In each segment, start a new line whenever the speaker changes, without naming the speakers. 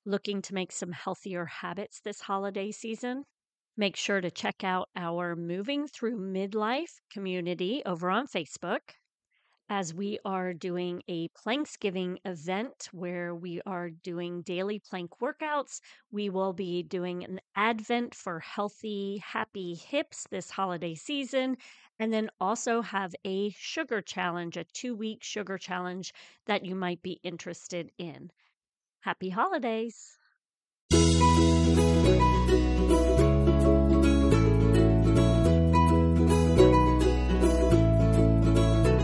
Looking to make some healthier habits this holiday season? Make sure to check out our Moving Through Midlife community over on Facebook, as we are doing a Planksgiving event where we are doing daily plank workouts. We will be doing an Advent for healthy, happy hips this holiday season, and then also have a sugar challenge, a 2-week sugar challenge that you might be interested in. Happy holidays!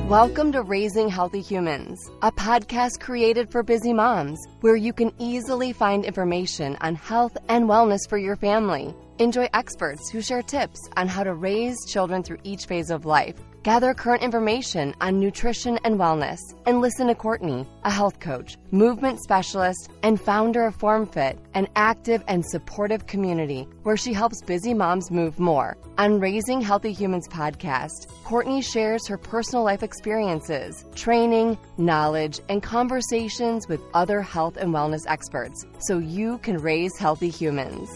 Welcome to Raising Healthy Humans, a podcast created for busy moms, where you can easily find information on health and wellness for your family. Enjoy experts who share tips on how to raise children through each phase of life. Gather current information on nutrition and wellness, and listen to Courtney, a health coach, movement specialist, and founder of FormFit, an active and supportive community where she helps busy moms move more. On Raising Healthy Humans podcast, Courtney shares her personal life experiences, training, knowledge, and conversations with other health and wellness experts so you can raise healthy humans.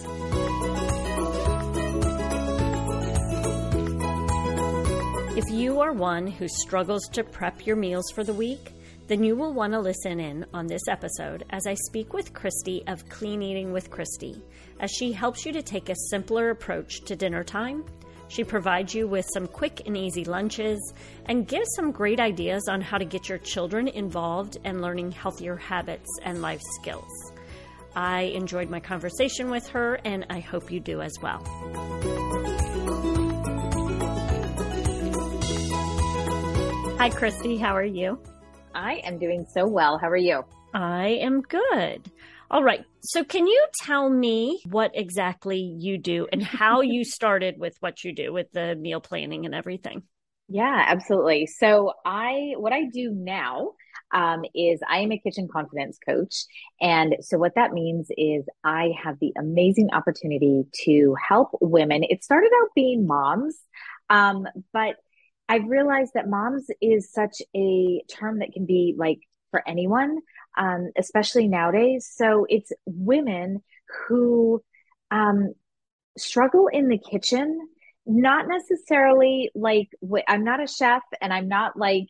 If you are one who struggles to prep your meals for the week, then you will want to listen in on this episode as I speak with Kristy of Klean Eating with Kristy, as she helps you to take a simpler approach to dinner time. She provides you with some quick and easy lunches and gives some great ideas on how to get your children involved and learning healthier habits and life skills. I enjoyed my conversation with her, and I hope you do as well. Hi, Kristy. How are you?
I am doing so well. How are you?
I am good. All right. So can you tell me what exactly you do and how you started with what you do with the meal planning and everything?
Yeah, absolutely. So what I do now is I am a kitchen confidence coach. And so what that means is I have the amazing opportunity to help women. It started out being moms, but I've realized that moms is such a term that can be like for anyone, especially nowadays. So it's women who struggle in the kitchen, not necessarily like I'm not a chef and I'm not like,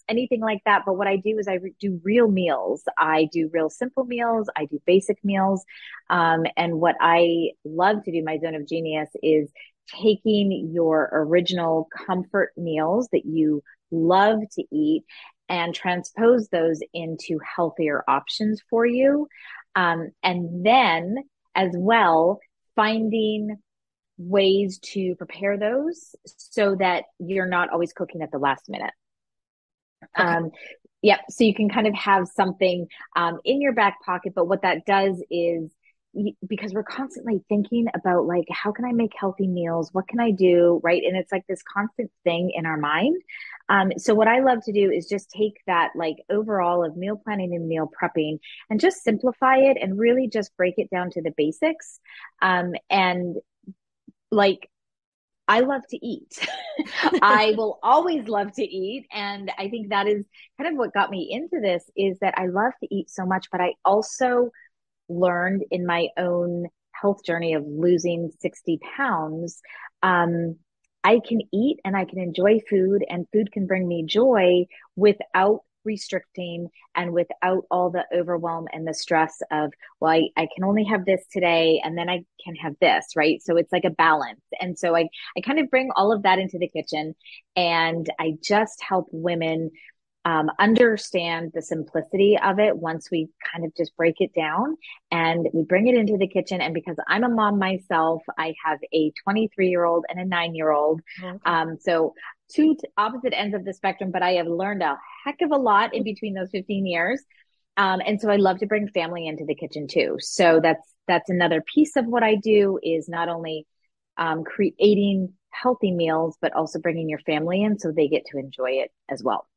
anything like that. But what I do is I do real meals. I do real simple meals. I do basic meals. And what I love to do, my zone of genius, is taking your original comfort meals that you love to eat and transpose those into healthier options for you. And then as well, finding ways to prepare those so that you're not always cooking at the last minute. Okay. Yeah. So you can kind of have something in your back pocket, but what that does is, because we're constantly thinking about like, how can I make healthy meals? What can I do? Right. And it's like this constant thing in our mind. So what I love to do is just take that like overall of meal planning and meal prepping and just simplify it and really just break it down to the basics. And like, I love to eat. I will always love to eat. And I think that is kind of what got me into this, is that I love to eat so much, but I also learned in my own health journey of losing 60 pounds, I can eat and I can enjoy food, and food can bring me joy without restricting and without all the overwhelm and the stress of, well, I can only have this today and then I can have this, right? So it's like a balance. And so I kind of bring all of that into the kitchen, and I just help women understand the simplicity of it once we kind of just break it down and we bring it into the kitchen. And because I'm a mom myself, I have a 23-year-old and a 9-year-old. Okay. So two opposite ends of the spectrum, but I have learned a heck of a lot in between those 15 years. And so I love to bring family into the kitchen too. So that's another piece of what I do, is not only creating healthy meals, but also bringing your family in so they get to enjoy it as well.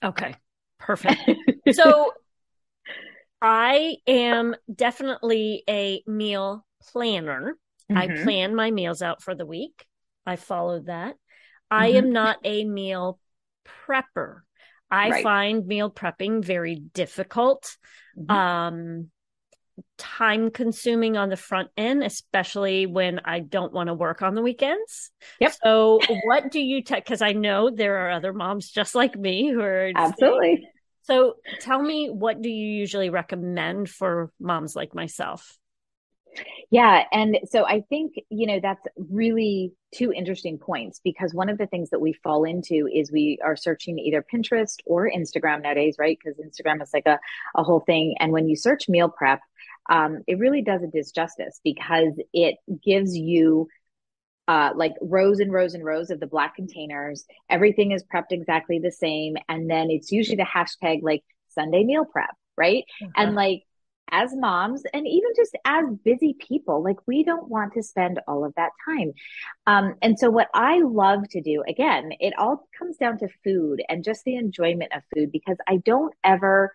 Okay, perfect. So I am definitely a meal planner. Mm-hmm. I plan my meals out for the week. I follow that. I am not a meal prepper. I find meal prepping very difficult. time consuming on the front end, especially when I don't want to work on the weekends.
Yep,
So, what do you take? Because I know there are other moms just like me who are saying,
absolutely.
so tell me, what do you usually recommend for moms like myself?
Yeah. And so I think, that's really two interesting points because one of the things that we fall into is we are searching either Pinterest or Instagram nowadays, right? Because Instagram is like a whole thing. And when you search meal prep, it really does a disjustice because it gives you like rows and rows and rows of the black containers. Everything is prepped exactly the same. And then it's usually the hashtag like Sunday meal prep, right?
Uh-huh.
And like as moms and even just as busy people, like we don't want to spend all of that time. And so what I love to do, again, it all comes down to food and just the enjoyment of food because I don't ever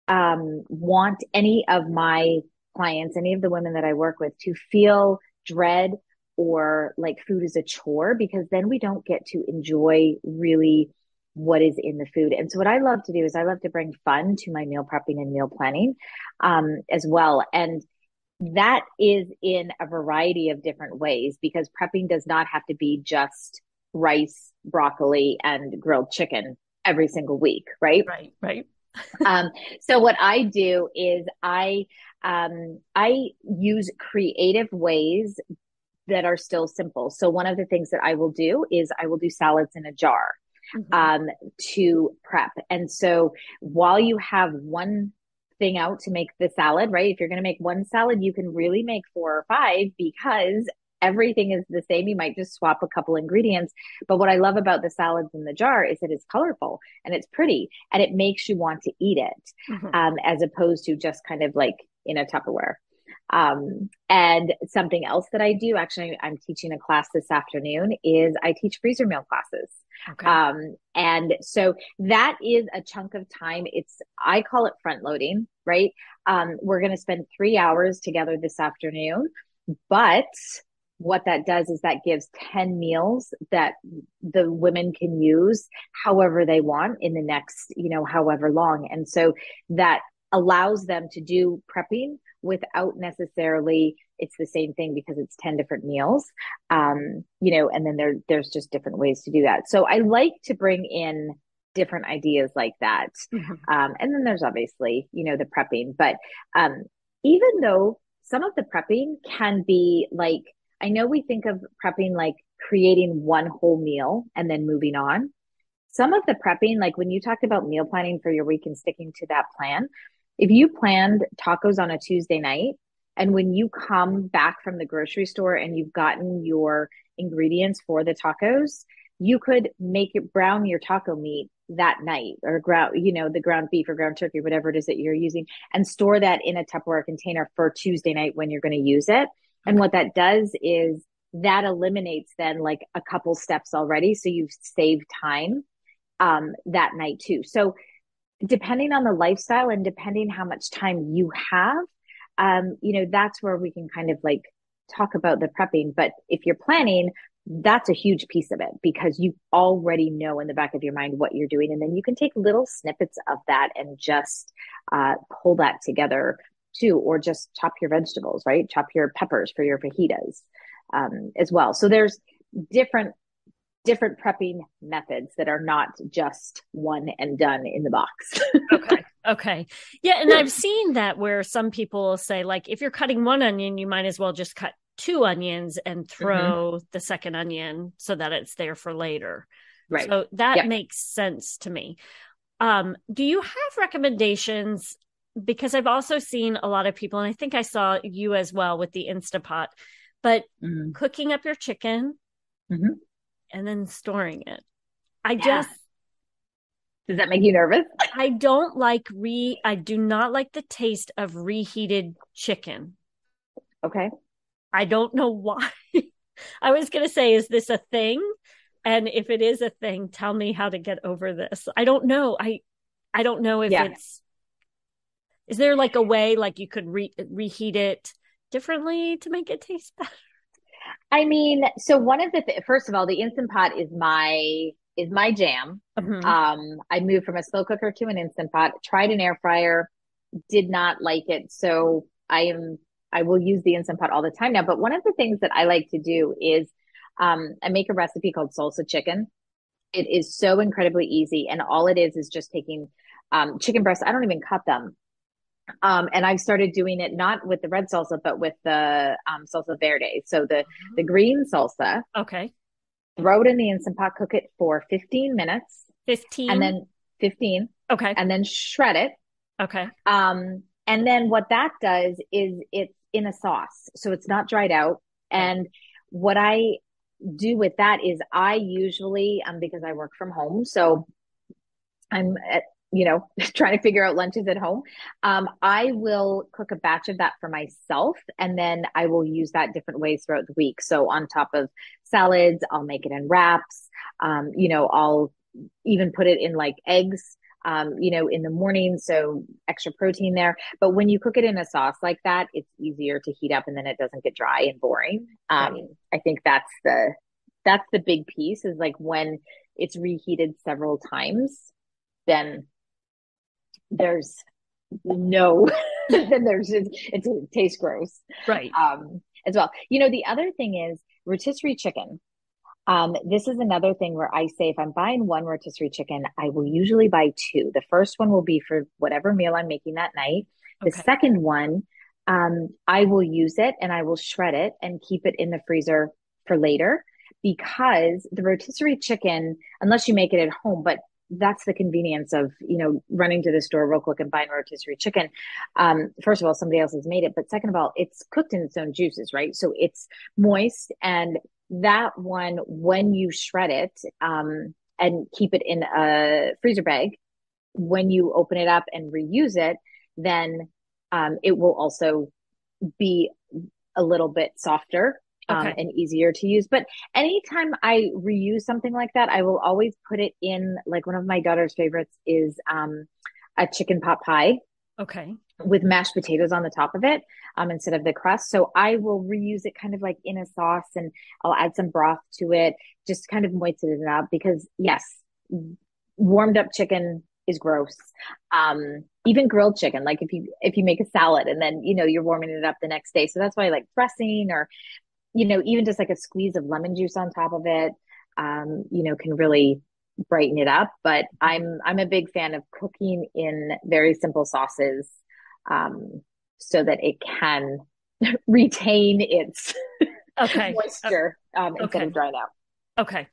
want any of my clients, any of the women that I work with to feel dread or like food is a chore because then we don't get to enjoy really what is in the food. And so what I love to do is I love to bring fun to my meal prepping and meal planning as well. And that is in a variety of different ways because prepping does not have to be just rice, broccoli, and grilled chicken every single week, right?
Right, right.
Um, so what I do is I use creative ways that are still simple. So one of the things that I will do is I will do salads in a jar
Mhm.
to prep. And so while you have one thing out to make the salad, right? If you're going to make one salad, you can really make four or five because everything is the same. You might just swap a couple ingredients. But what I love about the salads in the jar is that it's colorful and it's pretty and it makes you want to eat it
Mhm.
as opposed to just kind of like in a Tupperware. And something else that I do, actually, I'm teaching a class this afternoon, is I teach freezer meal classes.
Okay.
And so that is a chunk of time. I call it front loading, right? We're going to spend 3 hours together this afternoon, but what that does is that gives 10 meals that the women can use however they want in the next, however long. And so that allows them to do prepping without necessarily it's the same thing because it's 10 different meals. And then there's just different ways to do that. So I like to bring in different ideas like that.
Mhm.
And then there's obviously, the prepping, but even though some of the prepping can be like, I know we think of prepping like creating one whole meal and then moving on. Some of the prepping, like when you talked about meal planning for your week and sticking to that plan, if you planned tacos on a Tuesday night, and when you come back from the grocery store and you've gotten your ingredients for the tacos, you could make it brown your taco meat that night or the ground beef or ground turkey, whatever it is that you're using, and store that in a Tupperware container for Tuesday night when you're going to use it. And
Okay.
what that does is that eliminates then like a couple steps already. So you've saved time that night too. So depending on the lifestyle and depending how much time you have, that's where we can kind of like talk about the prepping. But if you're planning, that's a huge piece of it because you already know in the back of your mind what you're doing. And then you can take little snippets of that and just pull that together too, or just chop your vegetables, right? Chop your peppers for your fajitas as well. So there's different prepping methods that are not just one and done in the box.
Okay. Okay. Yeah. And I've seen that where some people say, like, if you're cutting one onion, you might as well just cut two onions and
Mm-hmm.
throw the second onion so that it's there for later.
Right.
So that
Yep.
makes sense to me. Do you have recommendations? Because I've also seen a lot of people, and I think I saw you as well with the Instapot, but
Mm-hmm.
cooking up your chicken
Mm-hmm.
and then storing it. I
Yeah.
just
Does that make you nervous?
I do not like the taste of reheated chicken.
Okay.
I don't know why. I was going to say, is this a thing? And if it is a thing, tell me how to get over this. I don't know. I don't know if
Yeah.
is there like a way like you could reheat it differently to make it taste better?
I mean, so one of first of all, the Instant Pot is my jam.
Mhm.
I moved from a slow cooker to an Instant Pot, tried an air fryer, did not like it. So I will use the Instant Pot all the time now. But one of the things that I like to do is I make a recipe called salsa chicken. It is so incredibly easy, and all it is just taking chicken breasts. I don't even cut them. And I've started doing it not with the red salsa, but with the salsa verde. So the green salsa,
Okay.
throw it in the Instant Pot, cook it for 15 minutes, and
15.
then 15,
Okay.
and then shred it.
Okay.
And then what that does is it's in a sauce, so it's not dried out.
Right.
And what I do with that is I usually, because I work from home, so I'm trying to figure out lunches at home. I will cook a batch of that for myself, and then I will use that different ways throughout the week. So on top of salads, I'll make it in wraps. I'll even put it in like eggs, in the morning. So extra protein there. But when you cook it in a sauce like that, it's easier to heat up and then it doesn't get dry and boring.
Right.
I think that's the big piece is like when it's reheated several times, then there's no, then it tastes gross.
Right.
As well. The other thing is rotisserie chicken. This is another thing where I say if I'm buying one rotisserie chicken, I will usually buy two. The first one will be for whatever meal I'm making that night. The
Okay.
second one, I will use it and I will shred it and keep it in the freezer for later because the rotisserie chicken, unless you make it at home, but that's the convenience of, running to the store real quick and buying rotisserie chicken. First of all, somebody else has made it, but second of all, it's cooked in its own juices, right? So it's moist, and that one, when you shred it, and keep it in a freezer bag, when you open it up and reuse it, then, it will also be a little bit softer,
Okay.
and easier to use. But anytime I reuse something like that, I will always put it in, like one of my daughter's favorites is a chicken pot pie
Okay.
with mashed potatoes on the top of it, instead of the crust. So I will reuse it kind of like in a sauce, and I'll add some broth to it, just kind of moisten it up because yes, warmed up chicken is gross. Even grilled chicken, like if you make a salad and then you're warming it up the next day. So that's why I like dressing, or even just like a squeeze of lemon juice on top of it, can really brighten it up. But I'm a big fan of cooking in very simple sauces, so that it can retain its
Okay.
moisture, instead
Okay.
of drying out.
Okay.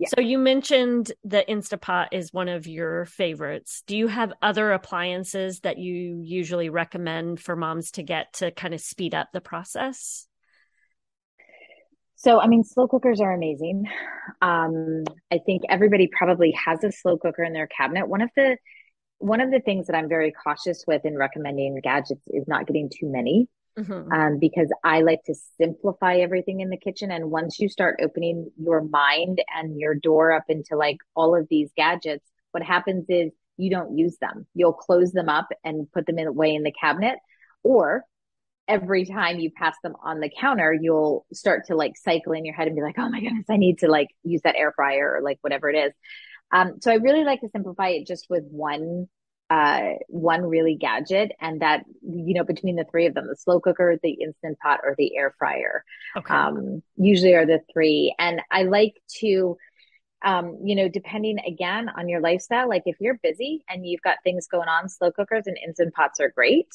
Yeah.
So you mentioned the Instapot is one of your favorites. Do you have other appliances that you usually recommend for moms to get to kind of speed up the process?
So, I mean, slow cookers are amazing. I think everybody probably has a slow cooker in their cabinet. One of the things that I'm very cautious with in recommending gadgets is not getting too many,
Hmm.
because I like to simplify everything in the kitchen. And once you start opening your mind and your door up into like all of these gadgets, what happens is you don't use them. You'll close them up and put them away in the cabinet, or every time you pass them on the counter, you'll start to like cycle in your head and be like, oh my goodness, I need to like use that air fryer or like whatever it is. So I really like to simplify it just with one really gadget, and that, between the three of them, the slow cooker, the Instant Pot, or the air fryer,
Okay.
usually are the three. And I like to, depending again on your lifestyle, like if you're busy and you've got things going on, slow cookers and Instant Pots are great.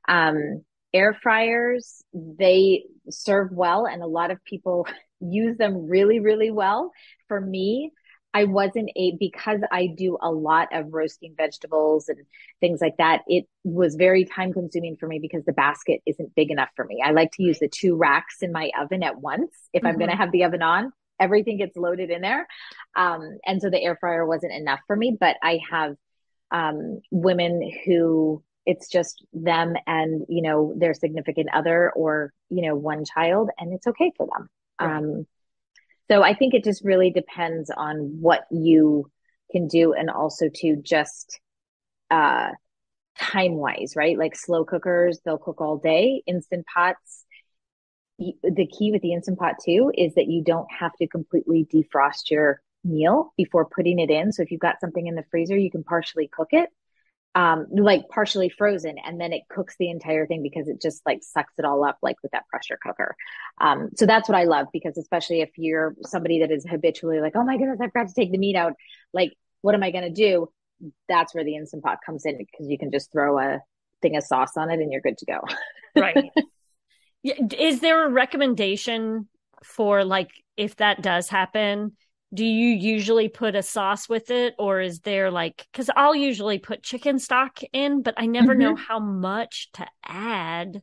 Um, Air fryers, they serve well, and a lot of people use them really, really well. For me, I wasn't because I do a lot of roasting vegetables and things like that. It was very time consuming for me because the basket isn't big enough for me. I like to use
Right.
the two racks in my oven at once. If I'm going to
Hmm.
have the oven on, everything gets loaded in there. And so the air fryer wasn't enough for me, but I have, women who it's just them and their significant other, or one child, and it's okay for them.
Right.
So I think it just really depends on what you can do, and also to just uh time wise, right? Like slow cookers, they'll cook all day. Instant pots, the key with the Instant Pot too is that you don't have to completely defrost your meal before putting it in. So if you've got something in the freezer, you can partially cook it, like partially frozen, and then it cooks the entire thing because it just like sucks it all up like with that pressure cooker. So that's what I love, because especially if you're somebody that is habitually like, oh my goodness, I forgot to take the meat out. Like, what am I going to do? That's where the Instant Pot comes in, because you can just throw a thing of sauce on it and you're good to go.
Right. Yeah, is there a recommendation for like if that does happen? Do you usually put a sauce with it, or is there like, because I'll usually put chicken stock in, but I never know
Mm-hmm.
how much to add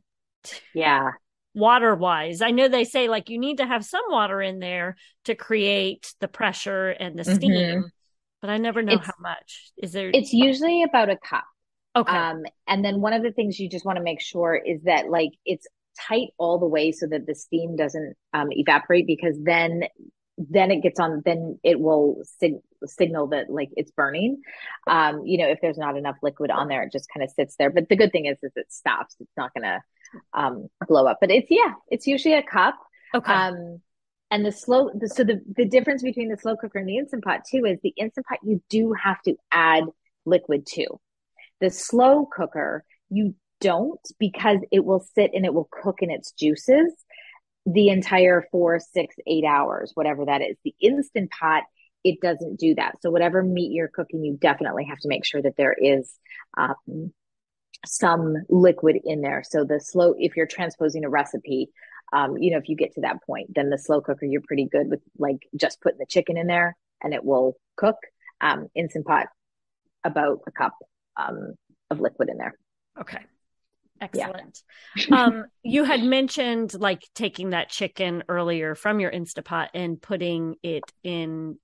Yeah.
water wise. I know they say like you need to have some water in there to create the pressure and the
Mm-hmm.
steam, but I never know
It's
how much. Is there,
it's usually about a cup.
okay,
And then one of the things you just want to make sure is that like it's tight all the way so that the steam doesn't evaporate, because then it gets on, then it will signal that like it's burning. If there's not enough liquid on there, it just kind of sits there. But the good thing is it stops. It's not going to blow up. But it's usually a cup.
okay,
Um, and the difference between the slow cooker and the Instant Pot too is the Instant Pot, you do have to add liquid to. The slow cooker, you don't, because it will sit and it will cook in its juices the entire 4, 6, 8 hours, whatever that is. The Instant Pot, it doesn't do that. So whatever meat you're cooking, you definitely have to make sure that there is some liquid in there. So if you're transposing a recipe, if you get to that point, then the slow cooker, you're pretty good with like just putting the chicken in there and it will cook. Instant Pot, about a cup of liquid in there.
okay.
Yeah.
Excellent. You had mentioned like taking that chicken earlier from your Instapot and putting it in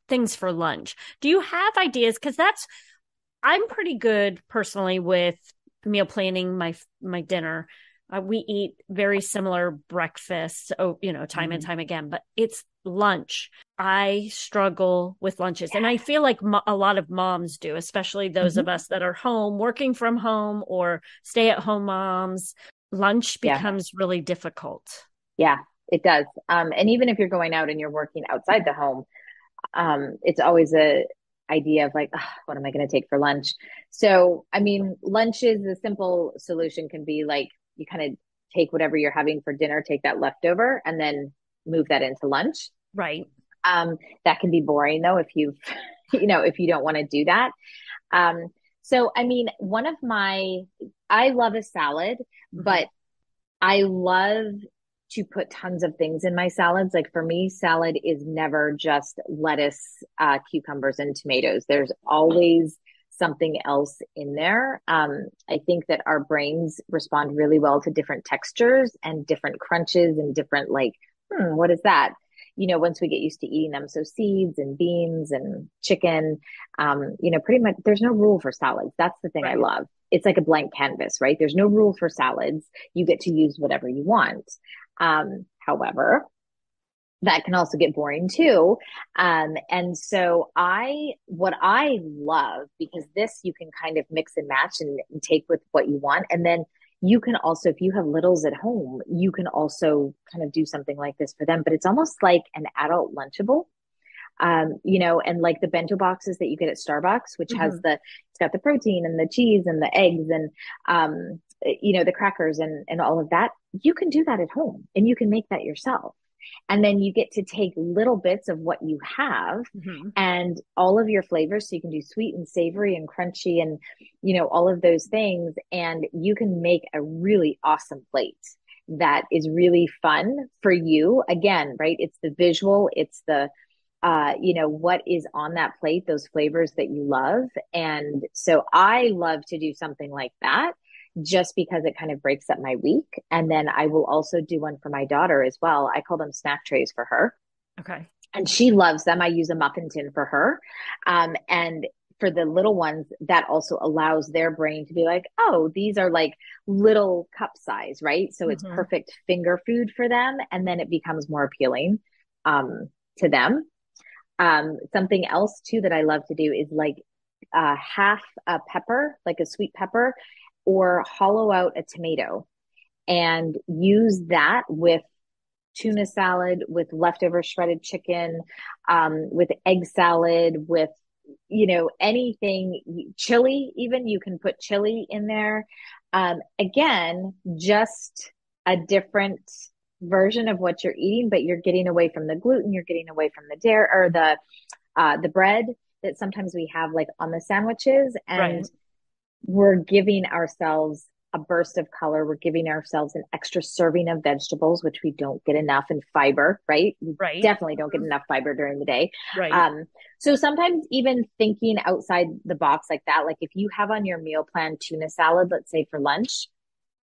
things for lunch. Do you have ideas? Because I'm pretty good personally with meal planning my dinner. We eat very similar breakfasts, time and
Mm-hmm.
time again, but it's lunch. I struggle with lunches, and I feel like a lot of moms do, especially those
Mm-hmm.
of us that are home, working from home, or stay at home moms. Lunch
Yeah.
becomes really difficult.
Yeah, it does. And even if you're going out and you're working outside the home, it's always a idea of like, "Ugh, what am I going to take for lunch?" So, I mean, lunch is a simple solution, can be like you kind of take whatever you're having for dinner, take that leftover, and then move that into lunch.
Right.
That can be boring though if you've, if you don't want to do that. Um, so, I mean, I love a salad,
Mhm.
but I love to put tons of things in my salads. Like for me, salad is never just lettuce, cucumbers, and tomatoes. There's always something else in there. I think that our brains respond really well to different textures and different crunches and different like, what is that? Once we get used to eating them. So seeds and beans and chicken, pretty much there's no rule for salads. That's the thing I
Right.
love. It's like a blank canvas, right? There's no rule for salads. You get to use whatever you want. However, that can also get boring too. And so what I love, because this you can kind of mix and match and take with what you want. And then you can also, if you have littles at home, you can also kind of do something like this for them, but it's almost like an adult Lunchable. And like the bento boxes that you get at Starbucks, which has
Mhm.
it's got the protein and the cheese and the eggs and, the crackers and all of that. You can do that at home and you can make that yourself. And then you get to take little bits of what you have
Mhm.
and all of your flavors. So you can do sweet and savory and crunchy and, all of those things. And you can make a really awesome plate that is really fun for you. Again, right? It's the visual, it's the, what is on that plate, those flavors that you love. And so I love to do something like that just because it kind of breaks up my week. And then I will also do one for my daughter as well. I call them snack trays for her.
Okay.
And she loves them. I use a muffin tin for her. And for the little ones, that also allows their brain to be like, oh, these are like little cup size, right? So it's
Mhm.
perfect finger food for them. And then it becomes more appealing to them. Something else too that I love to do is like half a pepper, like a sweet pepper, or hollow out a tomato and use that with tuna salad, with leftover shredded chicken, with egg salad, with anything, chili, even you can put chili in there. Again, just a different version of what you're eating, but you're getting away from the gluten, you're getting away from the dairy or the bread that sometimes we have like on the sandwiches, and
Right.
we're giving ourselves a burst of color. We're giving ourselves an extra serving of vegetables, which we don't get enough, in fiber, right? We
Right.
definitely don't get enough fiber during the day.
Right.
Um, so sometimes even thinking outside the box like that, like if you have on your meal plan tuna salad, let's say for lunch,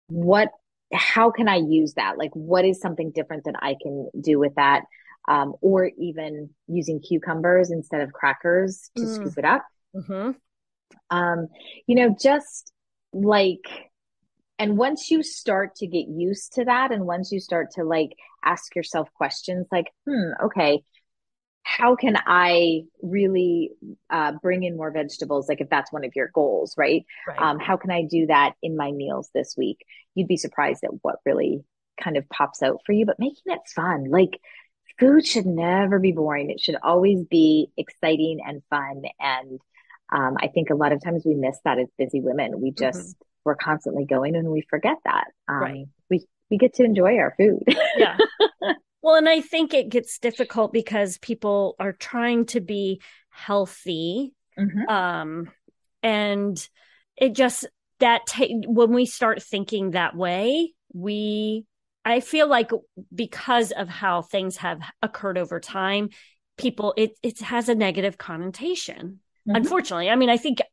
what, how can I use that? Like, what is something different that I can do with that? Or even using cucumbers instead of crackers to
Mm.
scoop it up.
Mm-hmm.
Um, just like, and once you start to get used to that, and once you start to like ask yourself questions like, okay, how can I really bring in more vegetables? Like if that's one of your goals, right?
Right.
How can I do that in my meals this week? You'd be surprised at what really kind of pops out for you, but making it fun. Like food should never be boring. It should always be exciting and fun. And I think a lot of times we miss that as busy women.
Mm-hmm.
We're constantly going and we forget that.
Right.
We get to enjoy our food.
Yeah. Well, and I think it gets difficult because people are trying to be healthy.
Mm-hmm.
Um, and it just when we start thinking that way, I feel like because of how things have occurred over time, it has a negative connotation.
Mm-hmm.
Unfortunately,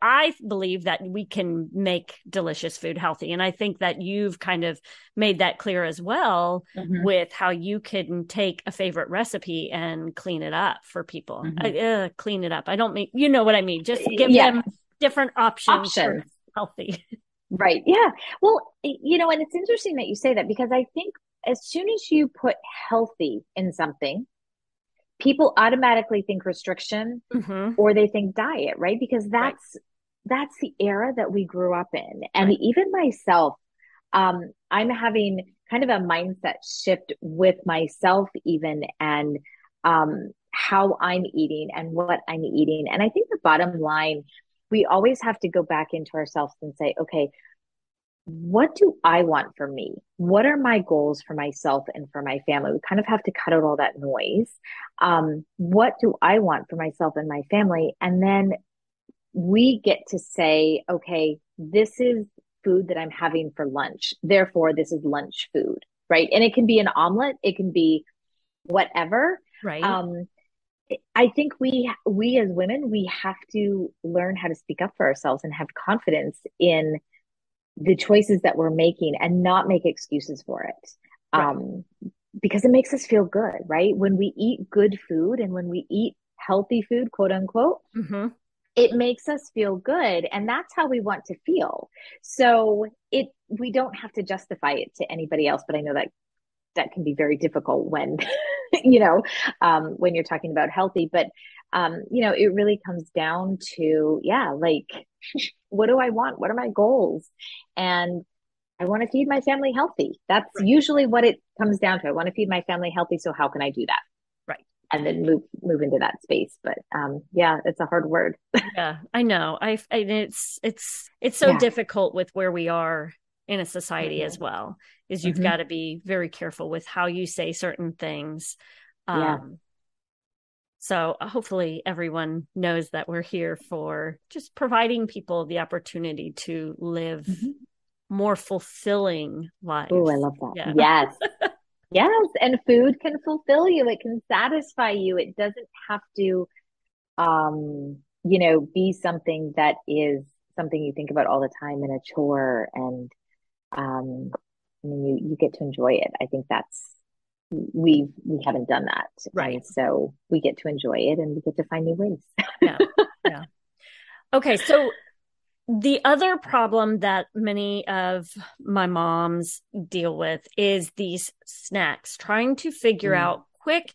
I believe that we can make delicious food healthy. And I think that you've kind of made that clear as well
Mm-hmm.
with how you can take a favorite recipe and clean it up for people.
Mm-hmm.
Clean it up. I don't mean, you know what I mean? Just give
Yeah,
them different options for
options.
healthy.
Right. Yeah. Well, and it's interesting that you say that because I think as soon as you put healthy in something, people automatically think restriction
Mm-hmm.
or they think diet, right? Because
Right.
that's the era that we grew up in. And
Right.
even myself, I'm having kind of a mindset shift with myself even, and how I'm eating and what I'm eating. And I think the bottom line, we always have to go back into ourselves and say, okay, what do I want for me? What are my goals for myself and for my family? We kind of have to cut out all that noise. What do I want for myself and my family? And then we get to say, okay, this is food that I'm having for lunch. Therefore, this is lunch food, right? And it can be an omelet, it can be whatever.
Right.
Um, I think we as women, we have to learn how to speak up for ourselves and have confidence in the choices that we're making and not make excuses for it.
Right.
Because it makes us feel good, right? When we eat good food and when we eat healthy food, quote unquote,
Mm-hmm.
it makes us feel good. And that's how we want to feel. So we don't have to justify it to anybody else, but I know that that can be very difficult when, when you're talking about healthy, but, it really comes down to, yeah, like, what do I want? What are my goals? And I want to feed my family healthy. That's
Right.
usually what it comes down to. I want to feed my family healthy. So how can I do that?
Right.
And then move into that space. But yeah, it's a hard word.
Yeah, I know. It's so
Yeah.
difficult with where we are in a society as
Mm-hmm.
well. Is you've
Mm-hmm.
got to be very careful with how you say certain things.
Yeah.
Um, so hopefully everyone knows that we're here for just providing people the opportunity to live
Mm-hmm.
more fulfilling
Oh,
lives.
I love that.
Yeah.
Yes. Yes. And food can fulfill you. It can satisfy you. It doesn't have to, be something that is something you think about all the time and a chore. And, um, you get to enjoy it. I think we haven't done that.
Right.
And so we get to enjoy it and we get to find new ways.
Yeah. Yeah. Okay. So the other problem that many of my moms deal with is these snacks, trying to figure
Mm.
out quick,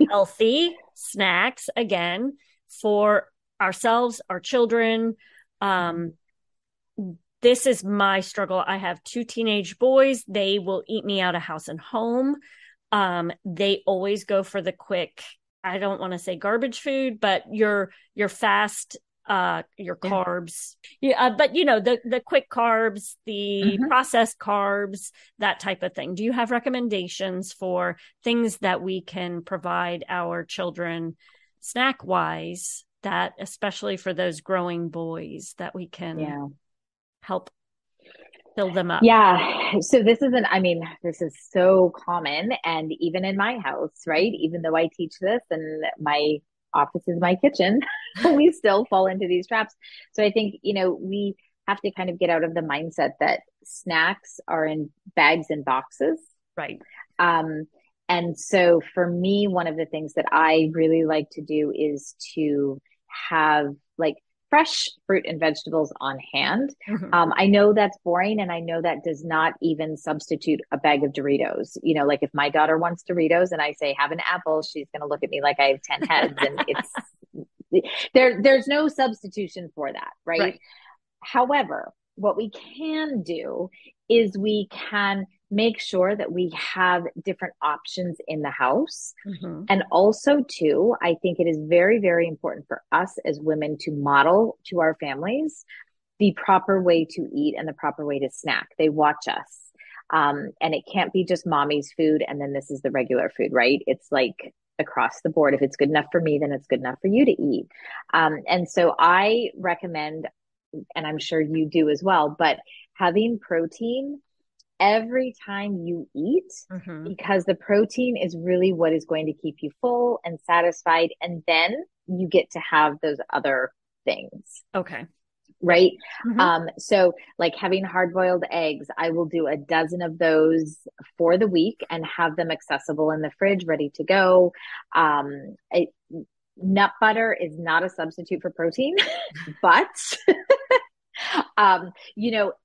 healthy snacks again for ourselves, our children. Um, this is my struggle. I have two teenage boys. They will eat me out of house and home. They always go for the quick I don't want to say garbage food, but your fast your
Yeah.
carbs. Yeah, but the quick carbs, the
Mhm.
processed carbs, that type of thing. Do you have recommendations for things that we can provide our children snack wise, that especially for those growing boys, that we can
Yeah.
help fill them up?
Yeah. So this is so common. And even in my house, right? Even though I teach this and my office is my kitchen, we still fall into these traps. So I think, we have to kind of get out of the mindset that snacks are in bags and boxes.
Right.
Um, and so for me, one of the things that I really like to do is to have like fresh fruit and vegetables on hand.
Hmm.
I know that's boring and I know that does not even substitute a bag of Doritos. Like if my daughter wants Doritos and I say, have an apple, she's going to look at me like I have 10 heads and there's no substitution for that. Right.
Right.
However, what we can do is we can make sure that we have different options in the house.
Hmm.
And also, too, I think it is very, very important for us as women to model to our families the proper way to eat and the proper way to snack. They watch us. And it can't be just mommy's food and then this is the regular food, right? It's like across the board. If it's good enough for me, then it's good enough for you to eat. And so I recommend, and I'm sure you do as well, but having protein every time you eat,
Hmm.
because the protein is really what is going to keep you full and satisfied. And then you get to have those other things.
Okay. Yep.
Right.
Hmm.
So like having hard boiled eggs, I will do a dozen of those for the week and have them accessible in the fridge, ready to go. Nut butter is not a substitute for protein, but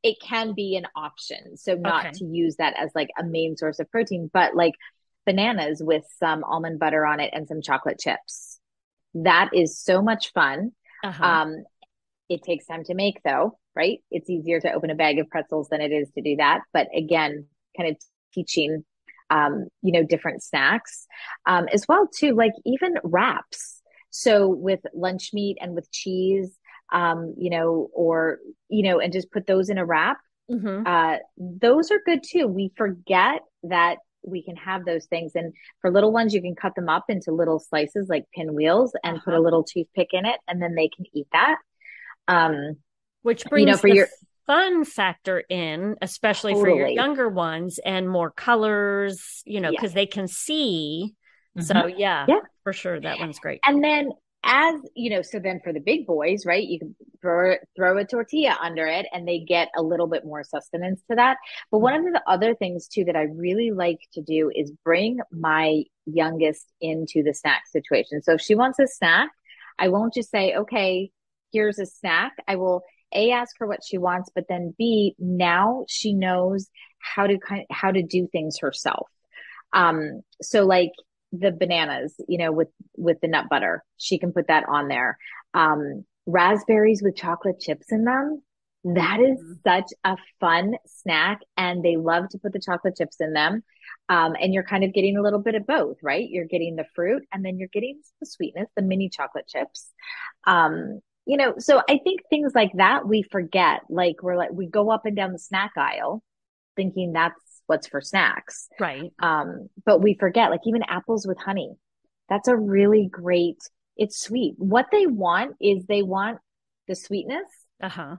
it can be an option. So not
Okay.
to use that as like a main source of protein, but like bananas with some almond butter on it and some chocolate chips. That is so much fun.
Uh-huh.
Um, it takes time to make though, right? It's easier to open a bag of pretzels than it is to do that. But again, kind of teaching, different snacks, as well too, like even wraps. So with lunch meat and with cheese, and just put those in a wrap.
Hmm.
Those are good too. We forget that we can have those things. And for little ones, you can cut them up into little slices like pinwheels and put
Uh-huh.
a little toothpick in it, and then they can eat that. Um,
Which brings
for
the
your
fun factor in, especially for your
totally.
younger ones, and more colors,
Yes.
because they can see. So,
Hmm.
yeah,
Yeah.
for sure. That one's great.
And then so then for the big boys, right, you can throw a tortilla under it and they get a little bit more sustenance to that. But one of the other things too that I really like to do is bring my youngest into the snack situation. So if she wants a snack, I won't just say, okay, here's a snack. I will A, ask her what she wants, but then B, now she knows how to do things herself. So like the bananas, with the nut butter, she can put that on there. Raspberries with chocolate chips in them. That is
Mhm.
such a fun snack, and they love to put the chocolate chips in them. And you're kind of getting a little bit of both, right? You're getting the fruit, and then you're getting the sweetness, the mini chocolate chips. So I think things like that we forget. We go up and down the snack aisle thinking that's what's for snacks.
Right.
But we forget, like even apples with honey. That's a really great, it's sweet. What they want is they want the sweetness
Uh-huh.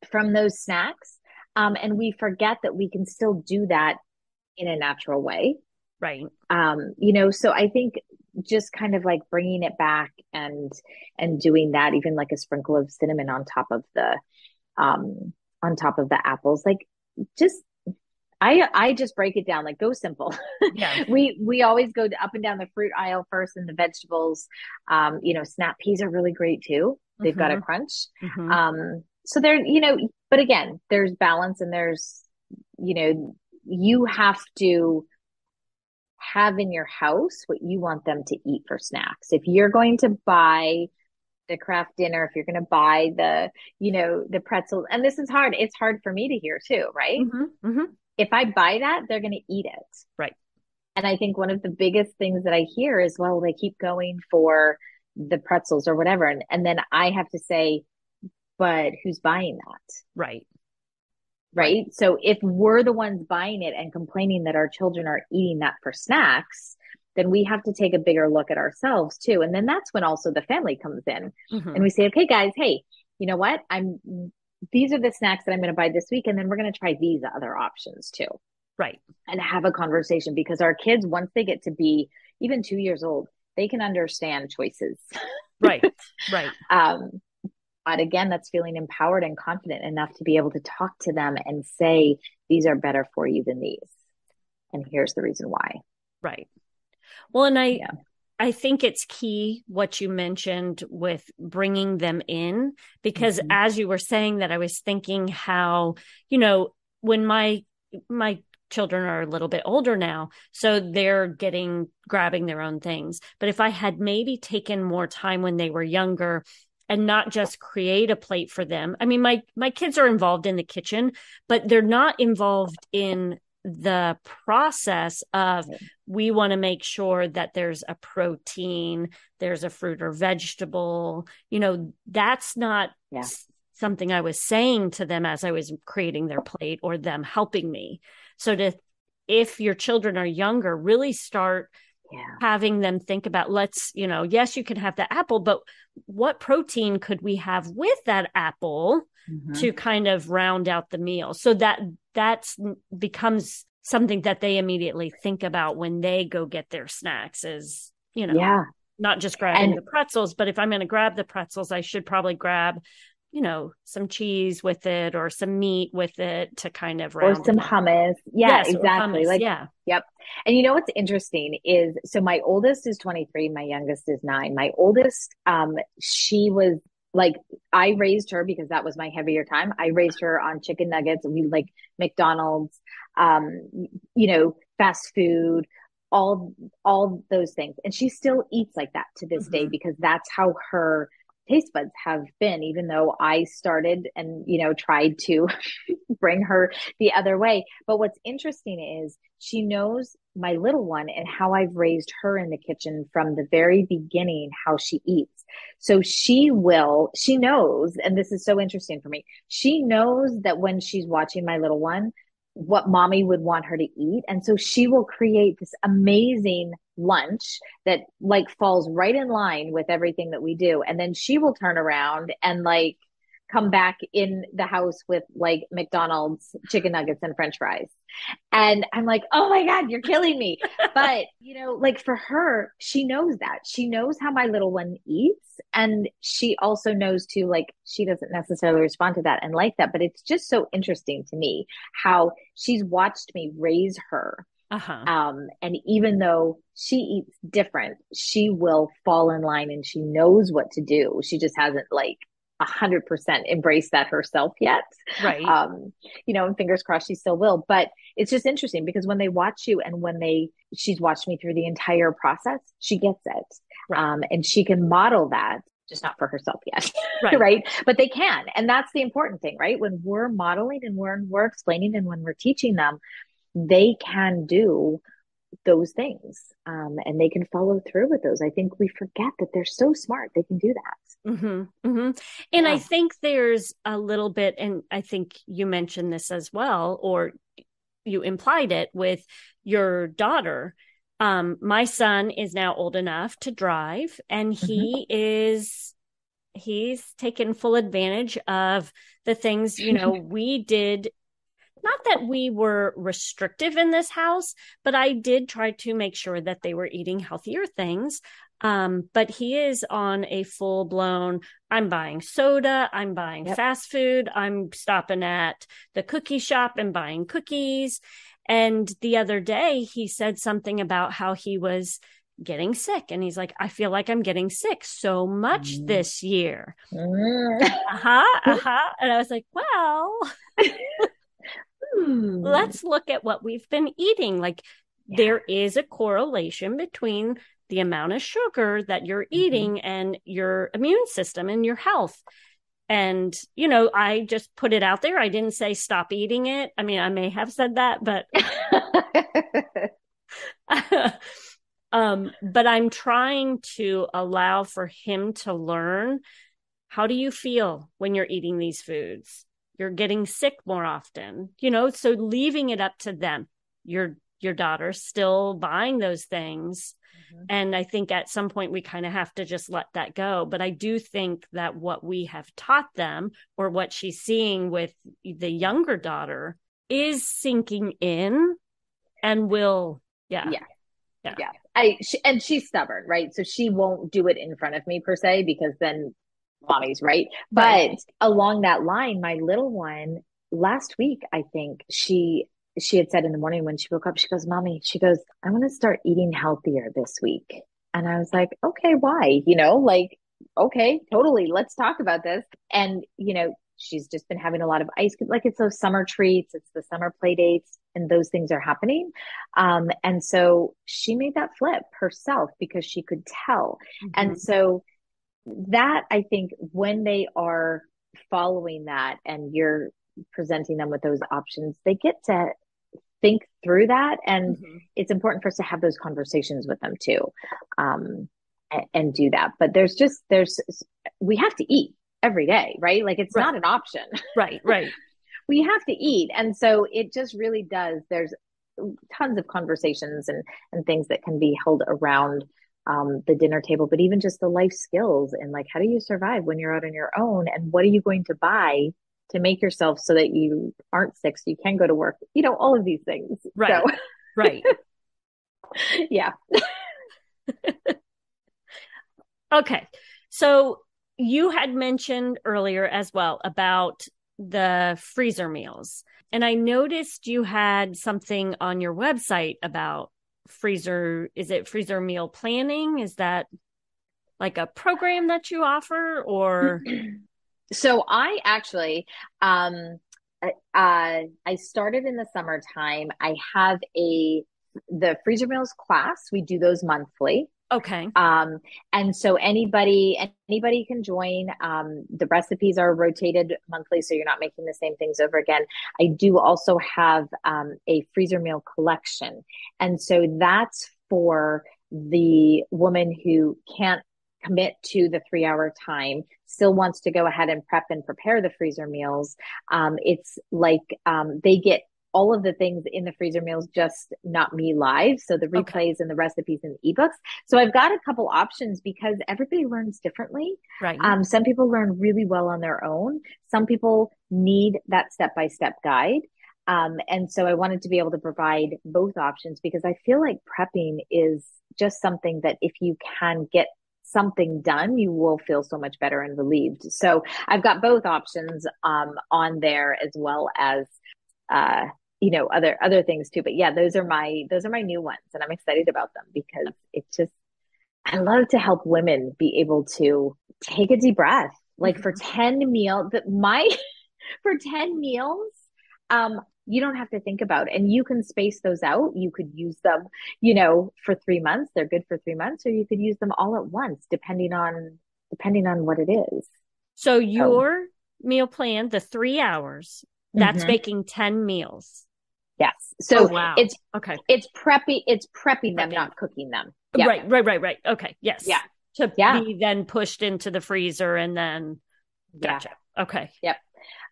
from those snacks. And we forget that we can still do that in a natural way.
Right.
So I think just kind of like bringing it back and doing that, even like a sprinkle of cinnamon um, on top of the apples, like just I just break it down, like go simple.
Yeah.
We always go up and down the fruit aisle first and the vegetables. Snap peas are really great too. They've got a
Hmm.
crunch.
Hmm.
So but again, there's balance and you have to have in your house what you want them to eat for snacks. If you're going to buy the craft dinner, if you're going to buy the pretzels, and this is hard, it's hard for me to hear too, right?
Hmm. Hmm.
If I buy that, they're going to eat it.
Right.
And I think one of the biggest things that I hear is, well, they keep going for the pretzels or whatever. And then I have to say, but who's buying that?
Right. Right.
Right. So if we're the ones buying it and complaining that our children are eating that for snacks, then we have to take a bigger look at ourselves too. And then that's when also the family comes in and we say, okay, guys, hey, you know what? These are the snacks that I'm going to buy this week. And then we're going to try these other options too.
Right.
And have a conversation, because our kids, once they get to be even 2 years old, they can understand choices.
Right. Right.
But again, that's feeling empowered and confident enough to be able to talk to them and say, these are better for you than these. And here's the reason why.
Right. Well, and
Yeah.
I think it's key what you mentioned with bringing them in, because as you were saying that, I was thinking how, when my children are a little bit older now, so they're grabbing their own things. But if I had maybe taken more time when they were younger and not just create a plate for them. I mean, my kids are involved in the kitchen, but they're not involved in the process of, we want to make sure that there's a protein, there's a fruit or vegetable. That's not something I was saying to them as I was creating their plate or them helping me. So if your children are younger, really start having them think about, yes, you can have the apple, but what protein could we have with that apple to kind of round out the meal? So that's becomes something that they immediately think about when they go get their snacks is, not just grabbing the pretzels, but if I'm going to grab the pretzels, I should probably grab, some cheese with it or some meat with it to kind of round
or some hummus. Yeah,
yes,
exactly.
Hummus,
Yep. And what's interesting is, so my oldest is 23, my youngest is 9. My oldest, she was like, I raised her because that was my heavier time. I raised her on chicken nuggets, and we like McDonald's, fast food, all those things. And she still eats like that to this day, because that's how her taste buds have been, even though I started and, tried to bring her the other way. But what's interesting is she knows my little one and how I've raised her in the kitchen from the very beginning, how she eats. So she knows, and this is so interesting for me. She knows that when she's watching my little one, what mommy would want her to eat. And so she will create this amazing lunch that like falls right in line with everything that we do. And then she will turn around and like come back in the house with like McDonald's chicken nuggets and French fries. And I'm like, oh my God, you're killing me. But, like for her, she knows that. She knows how my little one eats. And she also knows too, like, she doesn't necessarily respond to that and like that. But it's just so interesting to me how she's watched me raise her. And even though she eats different, she will fall in line and she knows what to do. She just hasn't like 100% embraced that herself yet.
Right.
And fingers crossed she still will. But it's just interesting because when they watch you and she's watched me through the entire process, she gets it. Right. And she can model that, just not for herself yet. Right. Right. But they can. And that's the important thing, right? When we're modeling and we're explaining and when we're teaching them, they can do those things and they can follow through with those. I think we forget that they're so smart. They can do that.
And I think there's a little bit, and I think you mentioned this as well, or you implied it with your daughter. My son is now old enough to drive, and he's taken full advantage of the things, we did. Not that we were restrictive in this house, but I did try to make sure that they were eating healthier things. But he is on a full blown, I'm buying soda, I'm buying fast food, I'm stopping at the cookie shop and buying cookies. And the other day he said something about how he was getting sick. And he's like, I feel like I'm getting sick so much this year. And I was like, well, let's look at what we've been eating. Like there is a correlation between the amount of sugar that you're eating and your immune system and your health. And, I just put it out there. I didn't say stop eating it. I mean, I may have said that, but But I'm trying to allow for him to learn, how do you feel when you're eating these foods? You're getting sick more often, so leaving it up to them. Your daughter's still buying those things.
Mhm.
And I think at some point we kind of have to just let that go. But I do think that what we have taught them, or what she's seeing with the younger daughter, is sinking in and will, yeah.
Yeah. Yeah. And she's stubborn, right? So she won't do it in front of me per se, because then mommy's right.
Right.
But along that line, my little one last week, I think she had said in the morning when she woke up, she goes, Mommy, she goes, I want to start eating healthier this week. And I was like, okay, why? Like, okay, totally. Let's talk about this. And, she's just been having a lot of ice cream. Like, it's those summer treats, it's the summer play dates, and those things are happening. And so she made that flip herself because she could tell.
Mm-hmm.
And so that, I think, when they are following that and you're presenting them with those options, they get to think through that. And it's important for us to have those conversations with them too, and do that. But we have to eat every day, right? Like, it's not an option.
Right.
We have to eat. And so it just really does. There's tons of conversations and things that can be held around the dinner table, but even just the life skills and, like, how do you survive when you're out on your own, and what are you going to buy to make yourself so that you aren't sick, so you can go to work, all of these things.
Right.
So.
Right.
Yeah.
Okay. So you had mentioned earlier as well about the freezer meals. And I noticed you had something on your website about is it freezer meal planning? Is that like a program that you offer, or?
So I actually, I started in the summertime. I have the freezer meals class. We do those monthly.
Okay.
And so anybody can join. The recipes are rotated monthly, so you're not making the same things over again. I do also have a freezer meal collection. And so that's for the woman who can't commit to the 3-hour time, still wants to go ahead and prep and prepare the freezer meals. It's like they get all of the things in the freezer meals, just not me live. So the replays and the recipes and the ebooks. So I've got a couple options because everybody learns differently.
Right.
Some people learn really well on their own. Some people need that step-by-step guide. And so I wanted to be able to provide both options, because I feel like prepping is just something that if you can get something done, you will feel so much better and relieved. So I've got both options on there, as well as other things too. But yeah, those are my new ones, and I'm excited about them because I love to help women be able to take a deep breath. Like, for 10 meals, for 10 meals, you don't have to think about it, and you can space those out. You could use them, for 3 months. They're good for 3 months, or you could use them all at once, depending on what it is.
So your meal plan, the 3 hours, that's making 10 meals.
Yes. So
wow.
It's prepping them,
Prepping.
not cooking them. Yeah.
Right. Okay. Yes.
Yeah.
To be then pushed into the freezer and then. Gotcha.
Yeah.
Okay.
Yep.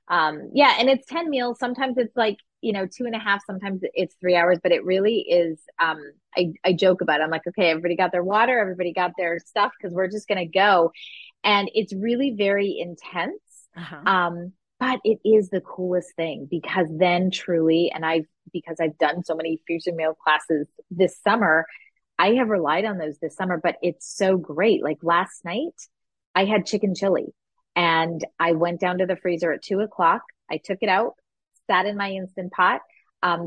And it's 10 meals. Sometimes it's like, 2.5, sometimes it's 3 hours, but it really is, I joke about it. I'm like, okay, everybody got their water, everybody got their stuff, because we're just going to go. And it's really very intense. But it is the coolest thing, because then truly, because I've done so many freezer meal classes this summer, I have relied on those this summer, but it's so great. Like, last night I had chicken chili, and I went down to the freezer at 2:00. I took it out, sat in my Instant Pot,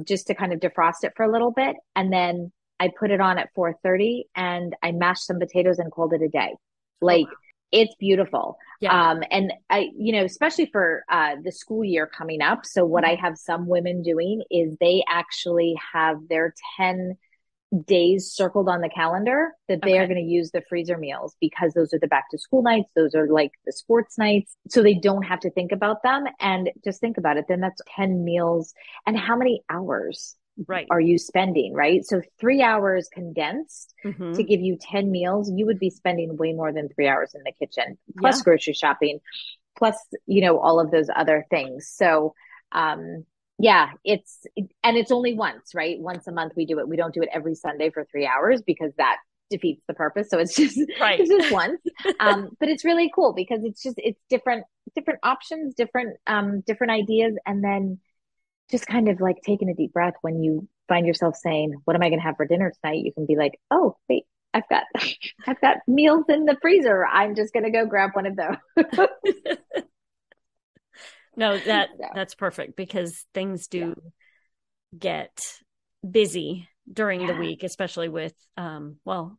just to kind of defrost it for a little bit. And then I put it on at 4:30, and I mashed some potatoes and called it a day. Like, it's beautiful.
Yeah.
And I, especially for the school year coming up. So what I have some women doing is they actually have their 10 days circled on the calendar that they are going to use the freezer meals, because those are the back to school nights. Those are like the sports nights. So they don't have to think about them, and just think about it. Then that's 10 meals. And how many hours
Right.
are you spending, right? So 3 hours condensed to
Hmm.
give you 10 meals, you would be spending way more than 3 hours in the kitchen, plus
Yeah.
grocery shopping, plus, all of those other things. So, um, yeah, and it's only once, right? Once a month we do it. We don't do it every Sunday for 3 hours because that defeats the purpose. So
Right.
it's just once. But it's really cool because it's different options, different ideas. And then just kind of like taking a deep breath when you find yourself saying, what am I going to have for dinner tonight? You can be like, oh, wait, I've got, I've got meals in the freezer. I'm just going to go grab one of those.
No,
So,
that's perfect because things
yeah.
do get busy during the
Yeah.
week, especially with well,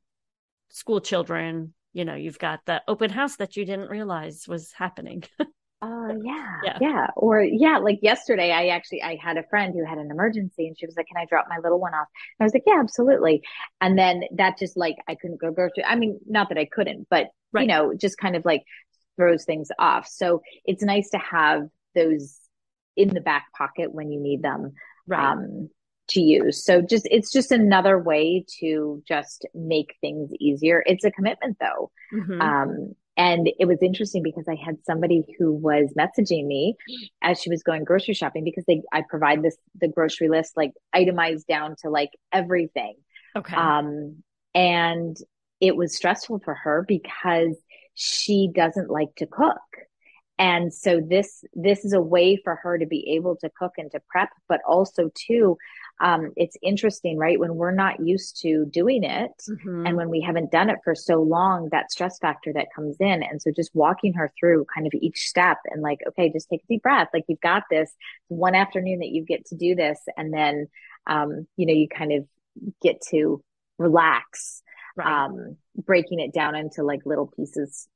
school children. You've got the open house that you didn't realize was happening.
Yeah,
Yeah.
yeah. Or yeah, like yesterday I had a friend who had an emergency and she was like, "Can I drop my little one off?" And I was like, "Yeah, absolutely." And then that just like I couldn't go grocery. I mean, not that I couldn't, but
Right.
just kind of like throws things off. So it's nice to have those in the back pocket when you need them
Right.
um to use. So it's just another way to just make things easier. It's a commitment though.
Hmm.
And it was interesting because I had somebody who was messaging me as she was going grocery shopping because I provide the grocery list like itemized down to like everything.
Okay.
Um, and it was stressful for her because she doesn't like to cook. And so this is a way for her to be able to cook and to prep, but also too, it's interesting, right? When we're not used to doing it and
Hmm.
when we haven't done it for so long, that stress factor that comes in. And so just walking her through kind of each step and like, okay, just take a deep breath. Like you've got this one afternoon that you get to do this. And then, you kind of get to relax,
Right.
breaking it down into like little pieces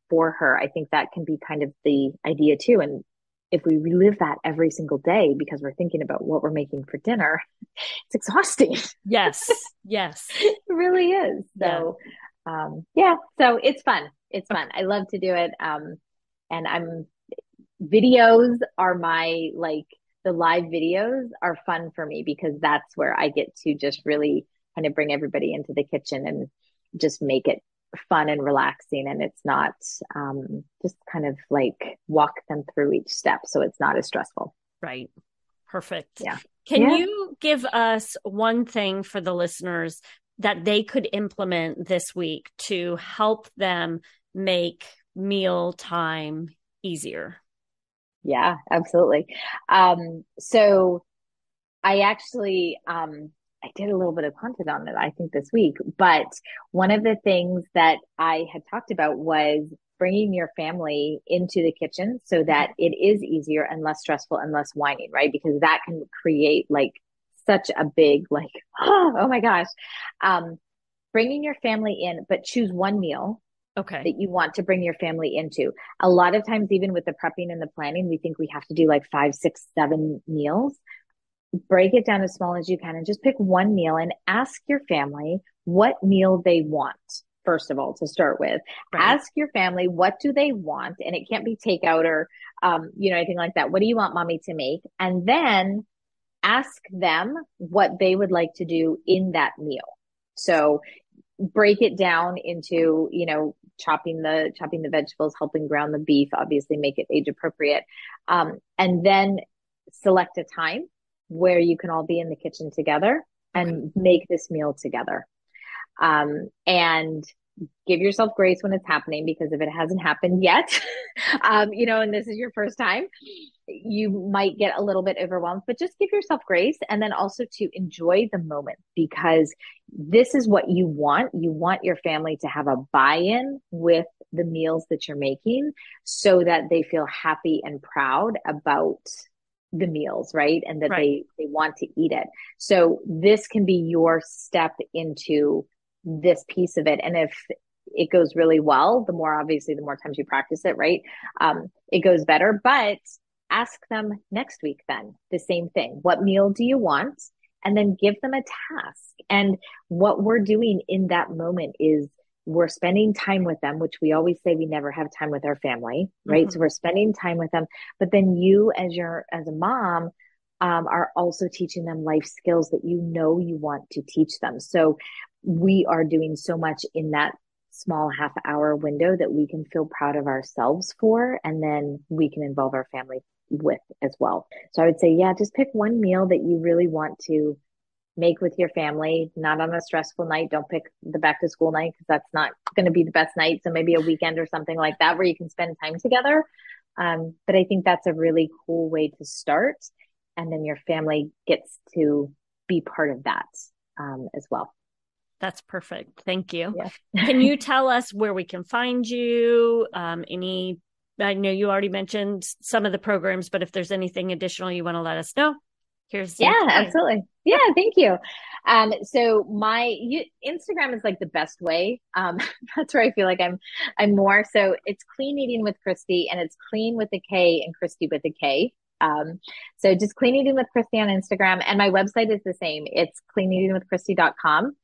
for her. I think that can be kind of the idea too. And if we relive that every single day because we're thinking about what we're making for dinner, it's exhausting.
Yes. Yes.
It really is.
Yeah.
So, yeah, so it's fun. It's
Okay.
fun. I love to do it. And videos are the live videos are fun for me because that's where I get to just really kind of bring everybody into the kitchen and just make it fun and relaxing. And it's not, just kind of like walk them through each step. So it's not as stressful.
Right. Perfect.
Yeah.
Can
Yeah.
you give us one thing for the listeners that they could implement this week to help them make meal time easier?
Yeah, absolutely. So I actually, I did a little bit of content on it, I think this week, but one of the things that I had talked about was bringing your family into the kitchen so that it is easier and less stressful and less whining, right? Because that can create like such a big, like, oh my gosh. Um, Bringing your family in, but choose one meal
Okay.
that you want to bring your family into. A lot of times, even with the prepping and the planning, we think we have to do like 5, 6, 7 meals. Break it down as small as you can and just pick one meal and ask your family what meal they want. First of all, to start with,
Right.
ask your family what do they want, and it can't be takeout or anything like that. What do you want mommy to make? And then ask them what they would like to do in that meal. So break it down into chopping the vegetables, helping ground the beef, obviously make it age appropriate, and then select a time where you can all be in the kitchen together
Okay.
and make this meal together, and give yourself grace when it's happening because if it hasn't happened yet, and this is your first time, you might get a little bit overwhelmed, but just give yourself grace and then also to enjoy the moment because this is what you want. You want your family to have a buy-in with the meals that you're making so that they feel happy and proud about the meals, right? And that
Right.
they want to eat it. So this can be your step into this piece of it. And if it goes really well, the more obviously, the more times you practice it, right? It goes better. But ask them next week then the same thing. What meal do you want? And then give them a task. And what we're doing in that moment is we're spending time with them, which we always say we never have time with our family, right? So
Hmm.
we're spending time with them. But then you as a mom are also teaching them life skills that you know you want to teach them. So we are doing so much in that small half-hour window that we can feel proud of ourselves for, and then we can involve our family with as well. So I would say, yeah, just pick one meal that you really want to make with your family, not on a stressful night. Don't pick the back to school night because that's not going to be the best night. So maybe a weekend or something like that where you can spend time together. But I think that's a really cool way to start. And then your family gets to be part of that as well.
That's perfect. Thank you.
Yeah.
Can you tell us where we can find you? I know you already mentioned some of the programs, but if there's anything additional you want to let us know, here's
yeah, absolutely. Yeah, thank you. So my Instagram is like the best way. That's where I feel like I'm more. So it's Clean Eating with Kristy, and it's Clean with a K and Kristy with a K. So just Clean Eating with Kristy on Instagram, and my website is the same. It's cleaneatingwithkristy.com.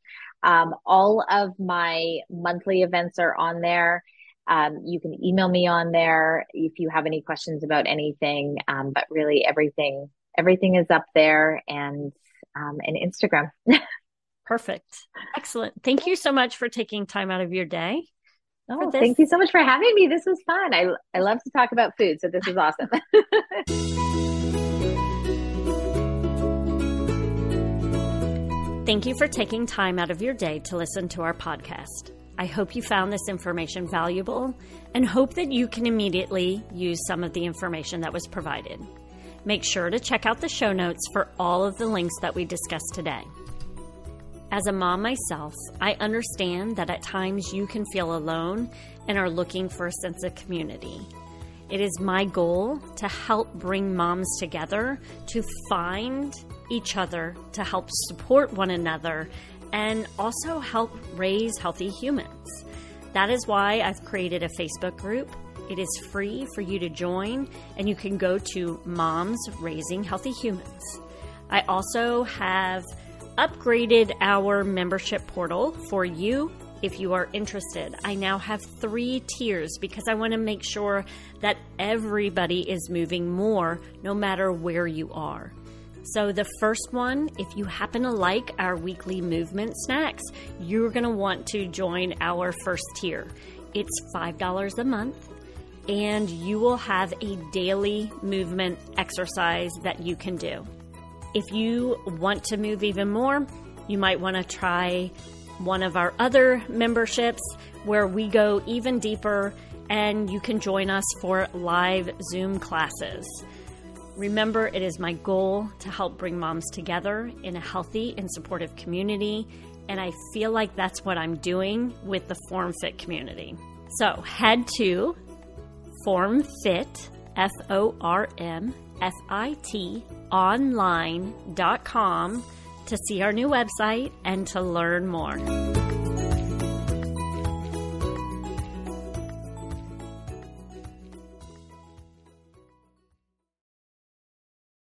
All of my monthly events are on there. You can email me on there if you have any questions about anything. But really everything is up there, and Instagram.
Perfect. Excellent. Thank you so much for taking time out of your day.
Oh, thank you so much for having me. This was fun. I love to talk about food, so this is awesome.
Thank you for taking time out of your day to listen to our podcast. I hope you found this information valuable and hope that you can immediately use some of the information that was provided. Make sure to check out the show notes for all of the links that we discussed today. As a mom myself, I understand that at times you can feel alone and are looking for a sense of community. It is my goal to help bring moms together to find each other, to help support one another, and also help raise healthy humans. That is why I've created a Facebook group. It is free for you to join, and you can go to Moms Raising Healthy Humans. I also have upgraded our membership portal for you if you are interested. I now have 3 tiers because I want to make sure that everybody is moving more no matter where you are. So the first one, if you happen to like our weekly movement snacks, you're going to want to join our first tier. It's $5 a month, and you will have a daily movement exercise that you can do. If you want to move even more, you might want to try one of our other memberships where we go even deeper, and you can join us for live Zoom classes. Remember, it is my goal to help bring moms together in a healthy and supportive community, and I feel like that's what I'm doing with the FormFit community. So head to FormFit, FormFit online.com to see our new website and to learn more.